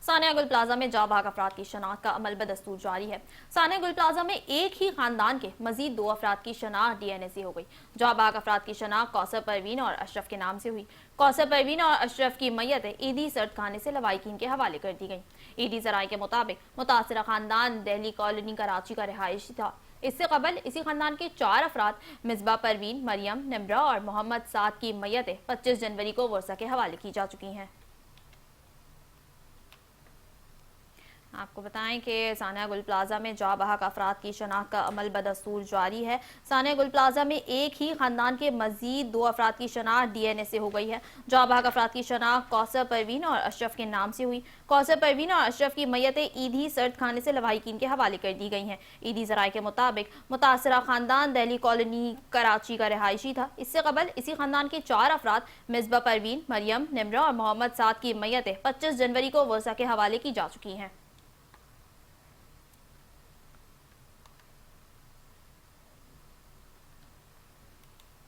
सानिया गुल प्लाजा में जाबाग अफराद की शनाख्त का अमल बदस्तूर जारी है। सानिया गुल प्लाजा में एक ही खानदान के मजीद 2 अफराद की शनाख्त डीएनए से हो गई। जाबाग अफराद की शनाख्त कौसर परवीन और अशरफ के नाम से हुई। कौसर परवीन और अशरफ की मैयत ईदी सर्द खाने से लवाहिकीन के हवाले कर दी गई। ईदी जराये के मुताबिक मुतासरा खानदान दिल्ली कॉलोनी कराची का रिहायशी था। इससे कबल इसी खानदान के 4 अफराद मिसबा परवीन, मरियम, निमरा और मोहम्मद साद की मैयत 25 जनवरी को वर्षा के हवाले की जा चुकी हैं। आपको बताएं कि सानिया गुल प्लाजा में जाबहक अफराद की शनाख्त का अमल बदस्तूर जारी है। सानिया गुल प्लाजा में एक ही खानदान के मजीद 2 अफराद की शनाख्त डीएनए से हो गई है। जाबहक अफराद की शनाख्त कौसर परवीन और अशरफ के नाम से हुई। कौसर परवीन और अशरफ की मैयतें ईदी सर्द खाने से लवाहिकीन के हवाले कर दी गई हैं। ईदी जराये के मुताबिक मुतासरा खानदान दिल्ली कॉलोनी कराची का रिहायशी था। इससे कबल इसी खानदान के 4 अफराद मिसबा परवीन, मरियम, निमरा और मोहम्मद साद की मैयतें 25 जनवरी को वर्षा के हवाले की जा चुकी हैं।